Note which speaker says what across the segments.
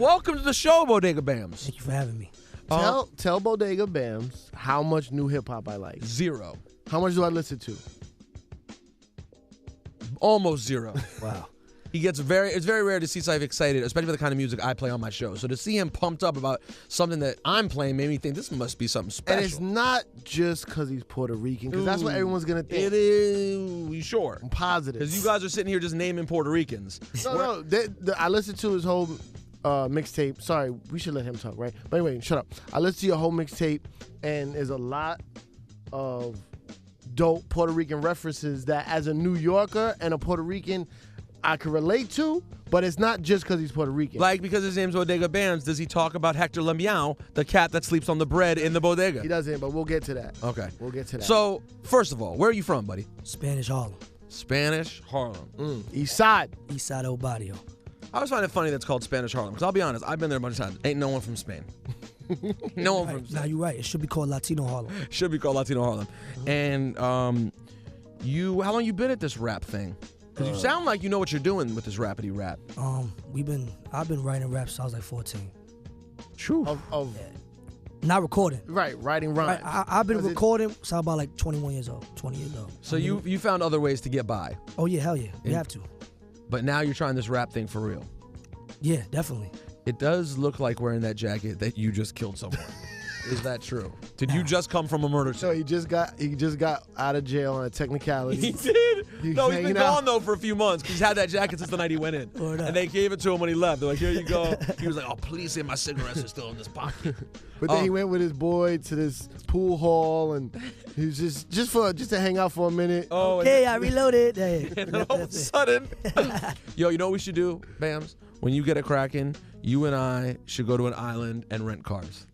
Speaker 1: Welcome to the show, Bondega Bamz.
Speaker 2: Thank you for having me.
Speaker 3: Tell Bondega Bamz how much new hip hop I like.
Speaker 1: 0.
Speaker 3: How much do I listen to?
Speaker 1: Almost 0.
Speaker 2: Wow.
Speaker 1: It's very rare to see Ciph excited, especially for the kind of music I play on my show. So to see him pumped up about something that I'm playing made me think this must be something special.
Speaker 3: And it's not just because he's Puerto Rican, because that's what everyone's going to think.
Speaker 1: It is. Sure.
Speaker 3: I'm positive.
Speaker 1: Because you guys are sitting here just naming Puerto Ricans.
Speaker 3: No. I listened to his whole mixtape. Sorry, we should let him talk, right? But anyway, shut up. I listened to your whole mixtape, and there's a lot of dope Puerto Rican references that, as a New Yorker and a Puerto Rican, I can relate to, but it's not just because he's Puerto Rican.
Speaker 1: Like, because his name's Bondega Bamz, does he talk about Hector Lemiao, the cat that sleeps on the bread in the bodega?
Speaker 3: He doesn't, but we'll get to that.
Speaker 1: Okay.
Speaker 3: We'll get to that.
Speaker 1: So, first of all, where are you from, buddy?
Speaker 2: Spanish Harlem.
Speaker 1: Spanish Harlem.
Speaker 3: East Side.
Speaker 2: East Side El Barrio.
Speaker 1: I always find it funny that's called Spanish Harlem, because I'll be honest, I've been there a bunch of times. Ain't no one from Spain. No one from
Speaker 2: Now
Speaker 1: Spain.
Speaker 2: you're right. It should be called Latino Harlem.
Speaker 1: Should be called Latino Harlem. And how long you been at this rap thing? Because you sound like you know what you're doing with this rapidy rap.
Speaker 2: I've been writing rap since I was like 14.
Speaker 1: True.
Speaker 2: Not recording.
Speaker 3: Right, writing rhymes.
Speaker 2: I've been recording since I was about like 21 years old, 20 years old.
Speaker 1: So you found other ways to get by.
Speaker 2: Oh yeah, hell yeah. You have to.
Speaker 1: But now you're trying this rap thing for real.
Speaker 2: Yeah, definitely.
Speaker 1: It does look like wearing that jacket that you just killed someone. Is that true? Did you just come from a murder scene?
Speaker 3: So he just got out of jail on a technicality.
Speaker 1: He did? No, he's been
Speaker 3: hanging out.
Speaker 1: gone, though, for a few months. He's had that jacket since the night he went in.
Speaker 2: Word up.
Speaker 1: And they gave it to him when he left. They're like, here you go. He was like, oh, please say my cigarettes are still in this pocket.
Speaker 3: But then he went with his boy to this pool hall, and he was just to hang out for a minute.
Speaker 1: Oh,
Speaker 2: Okay, I reloaded. Hey.
Speaker 1: and then all of a sudden, yo, you know what we should do, Bams? When you get it cracking, you and I should go to an island and rent cars.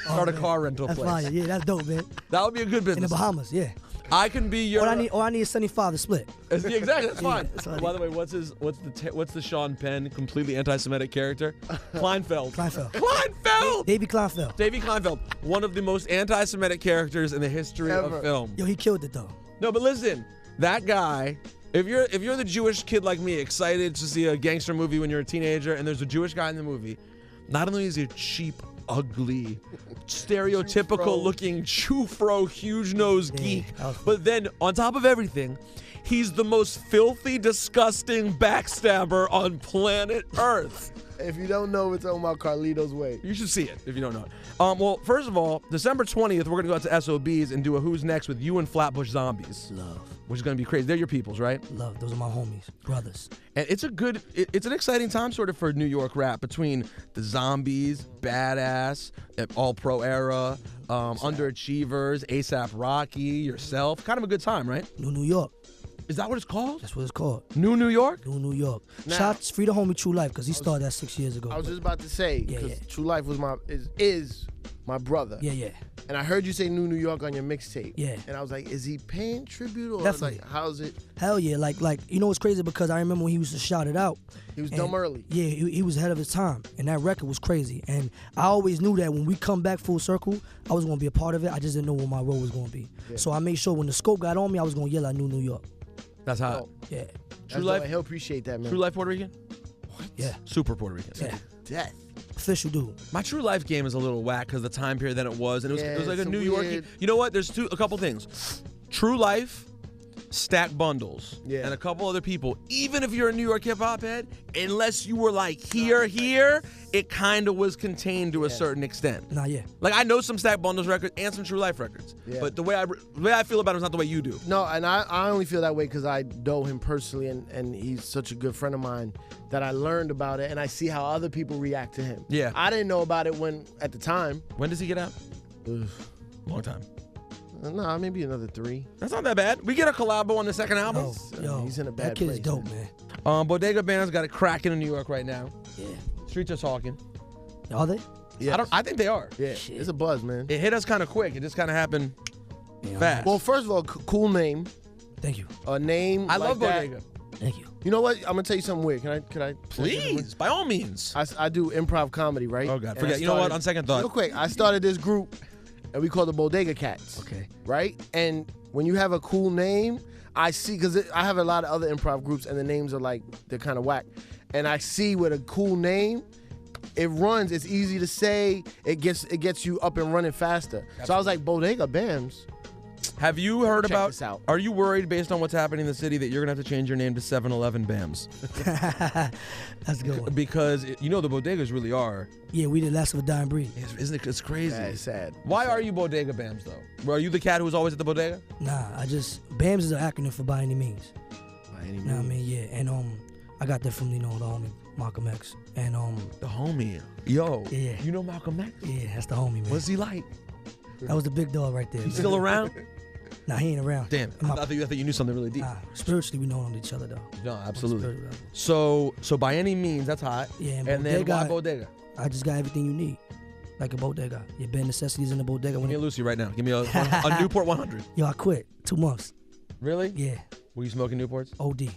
Speaker 1: Start a car rental
Speaker 2: That's
Speaker 1: place.
Speaker 2: fine. Yeah, that's dope, man.
Speaker 1: That would be a good business.
Speaker 2: In the Bahamas, yeah.
Speaker 1: I can be your.
Speaker 2: Or I need a 75 to split.
Speaker 1: Yeah, exactly. That's fine.
Speaker 2: that's what I
Speaker 1: By the way, what's the Sean Penn completely anti-Semitic character? Kleinfeld. Kleinfeld.
Speaker 2: Davey Kleinfeld.
Speaker 1: Davey Kleinfeld, one of the most anti-Semitic characters in the history of film.
Speaker 2: Yo, he killed it though.
Speaker 1: No, but listen, that guy. If you're the Jewish kid like me, excited to see a gangster movie when you're a teenager, and there's a Jewish guy in the movie, not only is he a cheap, ugly, stereotypical-looking chufro, huge-nosed geek, but then on top of everything, he's the most filthy, disgusting backstabber on planet Earth.
Speaker 3: If you don't know, we're talking about Carlito's Way.
Speaker 1: You should see it if you don't know it. Well, first of all, December 20th, we're going to go out to SOBs and do a Who's Next with you and Flatbush Zombies.
Speaker 2: Love.
Speaker 1: Which is going to be crazy. They're your peoples, right?
Speaker 2: Love. Those are my homies, brothers.
Speaker 1: And it's it's an exciting time sort of for New York rap between the Zombies, Badass, All Pro Era, Underachievers, ASAP Rocky, yourself. Kind of a good time, right?
Speaker 2: New York.
Speaker 1: Is that what it's called?
Speaker 2: That's what it's called.
Speaker 1: New York?
Speaker 2: New York.
Speaker 3: Now,
Speaker 2: Shots free to homie True Life because he started that 6 years ago.
Speaker 3: I was just about to say, because True Life was is my brother.
Speaker 2: Yeah.
Speaker 3: And I heard you say New York on your mixtape.
Speaker 2: Yeah.
Speaker 3: And I was like, is he paying tribute or
Speaker 2: Definitely.
Speaker 3: like how's it?
Speaker 2: Hell yeah. Like you know what's crazy because I remember when he used to shout it out.
Speaker 3: He was dumb early.
Speaker 2: Yeah, he was ahead of his time. And that record was crazy. And I always knew that when we come back full circle, I was going to be a part of it. I just didn't know what my role was going to be. Yeah. So I made sure when the scope got on me, I was going to yell out New York.
Speaker 1: That's hot.
Speaker 2: Yeah.
Speaker 1: True Life?
Speaker 3: He'll appreciate that, man.
Speaker 1: True Life Puerto Rican?
Speaker 3: What?
Speaker 2: Yeah.
Speaker 1: Super Puerto Rican.
Speaker 2: Yeah.
Speaker 3: Death.
Speaker 2: Official dude.
Speaker 1: My True Life game is a little whack because the time period that it was, and it was like a New
Speaker 3: weird.
Speaker 1: York. You know what? There's a couple things. True Life, Stack Bundles, and a couple other people. Even if you're a New York hip hop head, unless you were like here, it kind of was contained to a certain extent.
Speaker 2: Nah, yeah.
Speaker 1: Like I know some Stack Bundles records and some True Life records, but the way I feel about it is not the way you do.
Speaker 3: No, and I only feel that way because I know him personally, and he's such a good friend of mine that I learned about it, and I see how other people react to him.
Speaker 1: Yeah.
Speaker 3: I didn't know about it at the time.
Speaker 1: When does he get out? Long time.
Speaker 3: No, maybe another 3.
Speaker 1: That's not that bad. We get a collabo on the second album.
Speaker 2: Yo,
Speaker 3: he's in a bad
Speaker 2: that kid
Speaker 3: place.
Speaker 2: is dope, man.
Speaker 1: Bondega Bamz got it cracking in New York right now.
Speaker 2: Yeah.
Speaker 1: Streets are talking.
Speaker 2: Are they?
Speaker 3: Yeah.
Speaker 1: I think they are.
Speaker 3: Yeah. It's a buzz, man.
Speaker 1: It hit us kind of quick. It just kind of happened fast.
Speaker 3: Well, first of all, cool name.
Speaker 2: Thank you.
Speaker 3: A name.
Speaker 1: I
Speaker 3: like
Speaker 1: love
Speaker 3: that.
Speaker 1: Bondega.
Speaker 2: Thank you.
Speaker 3: You know what? I'm gonna tell you something weird. Can I?
Speaker 1: Please, by all means.
Speaker 3: I do improv comedy, right?
Speaker 1: Oh God,
Speaker 3: And
Speaker 1: forget.
Speaker 3: I
Speaker 1: You know what?
Speaker 3: started-
Speaker 1: On second thought,
Speaker 3: Real quick, I started this group, and we call the Bondega Cats.
Speaker 2: Okay.
Speaker 3: Right? And when you have a cool name, I see, because I have a lot of other improv groups, and the names are like, they're kind of whack. And I see with a cool name, it runs. It's easy to say. It gets you up and running faster.
Speaker 1: Absolutely.
Speaker 3: So I was like, Bondega Bamz.
Speaker 1: Have you heard
Speaker 3: Check
Speaker 1: about?
Speaker 3: this out.
Speaker 1: Are you worried based on what's happening in the city that you're gonna have to change your name to 7-Eleven Bamz?
Speaker 2: That's a good one.
Speaker 1: Because you know the bodegas really are.
Speaker 2: Yeah, we the last of a dying breed.
Speaker 1: Isn't it? It's crazy.
Speaker 3: Yeah, it's sad.
Speaker 1: Why are you Bondega Bamz though? Are you the cat who's always at the bodega?
Speaker 2: Nah, BAMS is an acronym for by any means.
Speaker 3: By any
Speaker 2: You know what I
Speaker 3: means.
Speaker 2: mean? Yeah, and I got that from the homie Malcolm X, and
Speaker 1: The homie. Yo.
Speaker 2: Yeah.
Speaker 1: You know Malcolm X?
Speaker 2: yeah, that's the homie, man.
Speaker 1: What's he like?
Speaker 2: That was the big dog right there.
Speaker 1: He's
Speaker 2: man.
Speaker 1: still around?
Speaker 2: Nah, he ain't around.
Speaker 1: Damn. I thought you knew something really deep.
Speaker 2: Nah, spiritually we know each other though.
Speaker 1: No, absolutely.
Speaker 2: Spiritual level.
Speaker 1: So by any means, that's hot.
Speaker 2: Yeah, and
Speaker 1: And then why
Speaker 2: bodega,
Speaker 1: bodega?
Speaker 2: I just got everything you need, like a bodega. Your bare necessities in the bodega.
Speaker 1: Give
Speaker 2: When
Speaker 1: me a Lucy right now. Give me a Newport 100.
Speaker 2: Yo, I quit 2 months.
Speaker 1: Really?
Speaker 2: Yeah,
Speaker 1: Were you smoking Newports?
Speaker 2: OD.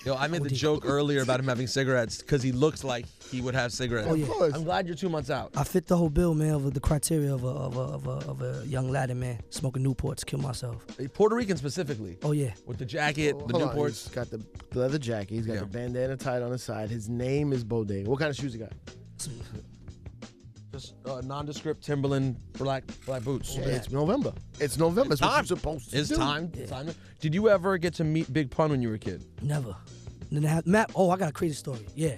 Speaker 1: Yo, I made the
Speaker 2: OD.
Speaker 1: joke earlier about him having cigarettes because he looks like he would have cigarettes.
Speaker 2: Oh, yeah.
Speaker 3: Of course.
Speaker 1: I'm glad you're 2 months out.
Speaker 2: I fit the whole bill, man, of the criteria of a young Latin man smoking Newports, kill myself.
Speaker 1: Puerto Rican specifically,
Speaker 2: Oh yeah,
Speaker 1: with the jacket, the
Speaker 3: Hold on,
Speaker 1: Newports.
Speaker 3: He's got the leather jacket. He's got
Speaker 1: Yeah.
Speaker 3: the bandana tied on his side. His name is Bondega. What kind of shoes he got?
Speaker 1: Just nondescript Timberland black boots.
Speaker 3: Yeah, it's November. It's November. It's what
Speaker 1: time.
Speaker 3: you're supposed to
Speaker 1: It's
Speaker 3: do.
Speaker 1: time. Did you ever get to meet Big Pun when you were a kid?
Speaker 2: never. Then Matt. Oh, I got a crazy story. Yeah.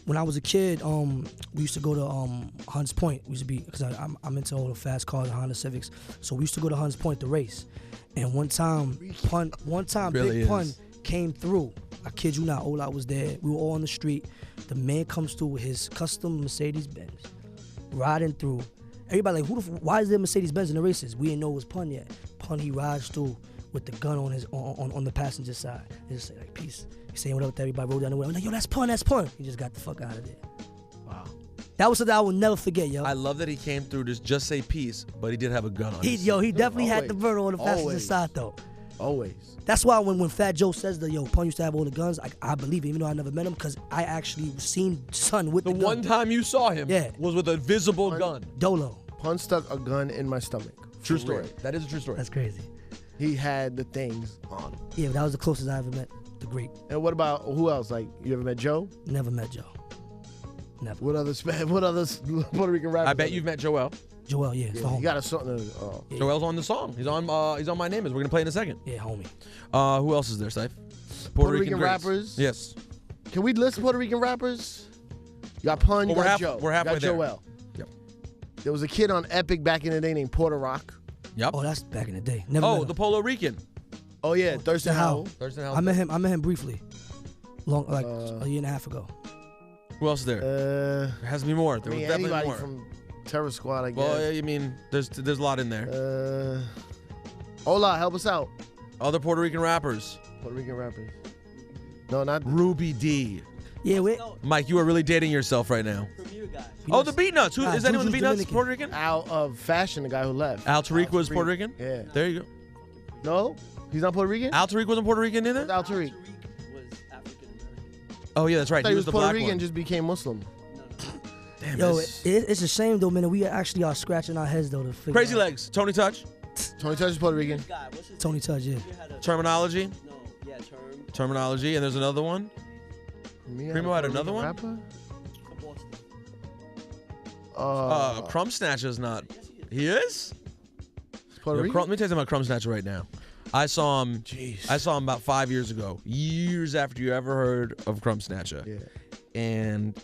Speaker 2: When I was a kid, we used to go to Hunts Point. We used to be because I'm into all the fast cars and Honda Civics, so we used to go to Hunts Point to race. And one time,
Speaker 1: Really
Speaker 2: Big Pun
Speaker 1: is.
Speaker 2: came through. I kid you not, Ola was there. We were all on the street. The man comes through with his custom Mercedes Benz, riding through. Everybody like, why is there Mercedes Benz in the races? We didn't know it was Pun yet. Pun, he rides through with the gun on his on the passenger side. He just say like, peace. He's saying what up to everybody, roll down the window. I'm like, yo, that's Pun. He just got the fuck out of there.
Speaker 3: Wow.
Speaker 2: That was something I will never forget, yo.
Speaker 1: I love that he came through to just say peace, but he did have a gun on.
Speaker 2: He definitely had the
Speaker 3: Always.
Speaker 2: burner on the passenger
Speaker 3: Always.
Speaker 2: side though.
Speaker 3: Always.
Speaker 2: That's why when Fat Joe says that, yo, Pun used to have all the guns, I believe it, even though I never met him, because I actually seen Son with
Speaker 1: The
Speaker 2: the
Speaker 1: one
Speaker 2: gun.
Speaker 1: time you saw him
Speaker 2: Yeah.
Speaker 1: was with a visible gun.
Speaker 2: Dolo.
Speaker 3: Pun stuck a gun in my stomach.
Speaker 1: True
Speaker 3: For
Speaker 1: story.
Speaker 3: real.
Speaker 1: That is a true story.
Speaker 2: That's crazy.
Speaker 3: He had the things on him.
Speaker 2: Yeah, but that was the closest I ever met the great.
Speaker 3: And what about who else? Like, you ever met Joe?
Speaker 2: Never met Joe. Never.
Speaker 3: What other Puerto Rican rappers?
Speaker 1: I bet you've met Joel.
Speaker 2: Joel, yeah, it's the
Speaker 3: Yeah,
Speaker 2: homie.
Speaker 3: he got a song.
Speaker 2: Yeah.
Speaker 1: Joel's on the song. He's on My Name Is. We're gonna play in a second.
Speaker 2: Yeah, homie.
Speaker 1: Who else is there, Ciph?
Speaker 3: Puerto Rican
Speaker 1: greats.
Speaker 3: rappers?
Speaker 1: Yes.
Speaker 3: Can we list Puerto Rican rappers? You got Pun, you
Speaker 1: Well,
Speaker 3: got Joe.
Speaker 1: we're halfway
Speaker 3: you got
Speaker 1: there.
Speaker 3: Joel.
Speaker 1: Yep.
Speaker 3: There was a kid on Epic back in the day named Porter Rock.
Speaker 1: Yep.
Speaker 2: Oh, that's back in the day. Never met
Speaker 1: Oh,
Speaker 2: him.
Speaker 1: the Polo Rican.
Speaker 3: Oh yeah, Thurston Howell.
Speaker 1: Thurston
Speaker 2: I met him briefly. Like
Speaker 3: Uh,
Speaker 2: a year and a half ago.
Speaker 1: Who else is there? There has to be more.
Speaker 3: I
Speaker 1: There was
Speaker 3: mean,
Speaker 1: definitely
Speaker 3: anybody
Speaker 1: more.
Speaker 3: from Terror Squad, I guess.
Speaker 1: Well, I mean, there's a lot in there.
Speaker 3: Hola, help us out.
Speaker 1: Other Puerto Rican rappers.
Speaker 3: Puerto Rican rappers. No, not
Speaker 1: Ruby D.
Speaker 2: Yeah, wait.
Speaker 1: Mike, you are really dating yourself right now. Oh, the Beat Nuts. Who
Speaker 2: Nah,
Speaker 1: is anyone the
Speaker 2: Juju's
Speaker 1: Beat Nuts
Speaker 2: Dominican.
Speaker 1: Puerto Rican?
Speaker 3: Out of Fashion, the guy who left.
Speaker 1: Al Tariq was Puerto Rican?
Speaker 3: Yeah.
Speaker 1: There you go.
Speaker 3: No, he's not Puerto Rican.
Speaker 1: Al Tariq wasn't Puerto Rican either?
Speaker 3: Al Tariq.
Speaker 4: was African American.
Speaker 1: Oh, yeah, that's right.
Speaker 3: I thought
Speaker 1: He was the
Speaker 3: Puerto
Speaker 1: black
Speaker 3: Rican,
Speaker 1: one.
Speaker 3: just became Muslim.
Speaker 1: Damn,
Speaker 2: Yo,
Speaker 1: it's
Speaker 2: it's a shame though, man. We actually are scratching our heads though to figure
Speaker 1: Crazy
Speaker 2: out.
Speaker 1: Legs. Tony Touch.
Speaker 3: Tony Touch is Puerto Rican.
Speaker 4: Guy, what's his
Speaker 2: Tony Touch, yeah.
Speaker 4: name? Had a-
Speaker 1: Terminology.
Speaker 4: No, yeah, term.
Speaker 1: Terminology. And there's another one. Primo had another one?
Speaker 4: From Boston.
Speaker 1: Crumb Snatcher's not. He is?
Speaker 3: Puerto
Speaker 1: Yo,
Speaker 3: Rican.
Speaker 1: Let me tell you something about Crumb Snatcher right now. I saw him.
Speaker 3: Jeez.
Speaker 1: I saw him about 5 years ago. Years after you ever heard of Crumb Snatcher.
Speaker 3: Yeah.
Speaker 1: And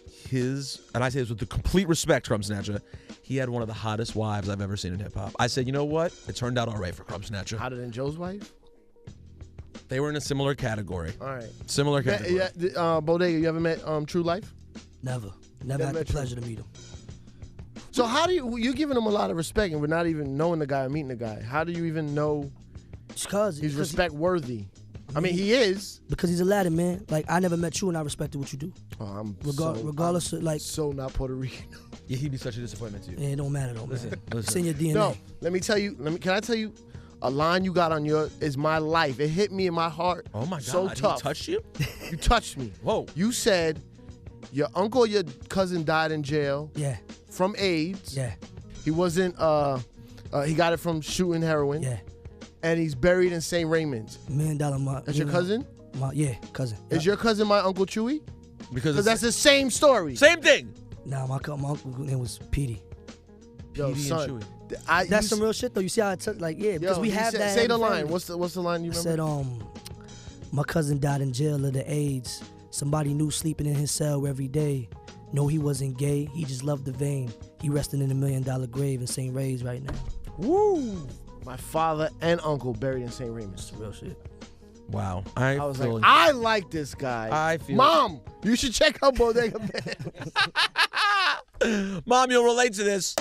Speaker 1: I say this with the complete respect, Crumb Snatcher, he had one of the hottest wives I've ever seen in hip hop. I said, you know what? It turned out all right for Crumb Snatcher.
Speaker 3: Hotter than Joe's wife.
Speaker 1: They were in a similar category.
Speaker 3: All right.
Speaker 1: Similar category.
Speaker 3: Bodega, you ever met True Life?
Speaker 2: Never had the
Speaker 3: met True.
Speaker 2: pleasure to meet him.
Speaker 3: So how do you're giving him a lot of respect, and we're not even knowing the guy or meeting the guy. How do you even know
Speaker 2: Just cause
Speaker 3: he's
Speaker 2: because
Speaker 3: respect worthy? I mean, he is.
Speaker 2: because he's a Latin man. Like I never met you, and I respected what you do.
Speaker 3: Oh, I'm
Speaker 2: Regardless of like,
Speaker 3: so not Puerto Rican.
Speaker 1: Yeah, he'd be such a disappointment to you.
Speaker 2: it don't matter though, man.
Speaker 1: Listen.
Speaker 2: It's in your DNA.
Speaker 3: No, let me tell you. Can I tell you? A line you got on your is my life. It hit me in my heart.
Speaker 1: Oh my God.
Speaker 3: So tough.
Speaker 1: He touched you?
Speaker 3: You touched me.
Speaker 1: Whoa.
Speaker 3: You said your uncle or your cousin died in jail
Speaker 2: Yeah,
Speaker 3: from AIDS.
Speaker 2: yeah,
Speaker 3: He wasn't. He got it from shooting heroin.
Speaker 2: yeah.
Speaker 3: And he's buried in St. Raymond's.
Speaker 2: $1 million.
Speaker 3: That's your cousin?
Speaker 2: Yeah, cousin.
Speaker 3: Is your cousin my Uncle Chewy?
Speaker 1: Because
Speaker 3: that's the same story.
Speaker 1: same thing.
Speaker 2: Nah, my uncle's name was Petey.
Speaker 3: Yo,
Speaker 1: Petey and
Speaker 3: son.
Speaker 1: Chewy.
Speaker 2: That's some real shit though. You see how it's like, yeah, because we have that.
Speaker 3: Say
Speaker 2: in
Speaker 3: the
Speaker 2: family.
Speaker 3: line. What's the line you
Speaker 2: I
Speaker 3: remember?
Speaker 2: said, my cousin died in jail of the AIDS. Somebody knew sleeping in his cell every day. No, he wasn't gay. He just loved the vein. He resting in $1 million grave in St. Ray's right now.
Speaker 3: Woo! My father and uncle buried in St. Raymond's.
Speaker 2: It's real shit.
Speaker 1: Wow.
Speaker 3: I was like, I like this guy.
Speaker 1: I feel
Speaker 3: Mom, you should check out Bondega Bamz.
Speaker 1: Mom, you'll relate to this.